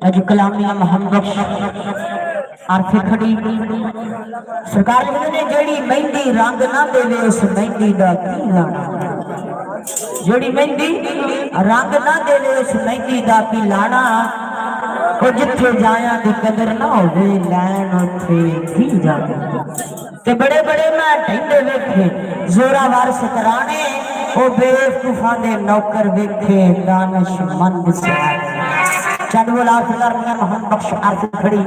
अज कलामिया मोहम्मद आरफी खड़ी सरकार ने जेड़ी मेहंदी रंग ना देवे उस मेहंदी दा की लाना। जेड़ी मेहंदी रंग ना देवे उस मेहंदी दा की लाना। को जिथे जाया दी कदर ना होवे लैन उथे भी जाना। ते बड़े बड़े मैं ढेंडे वेखे जोरावर सकराने ओ बेवकूफा दे नौकर वेखे दानिशमंद सियाने। चंद बोला मोहम्मद बख्श आरफी खड़ी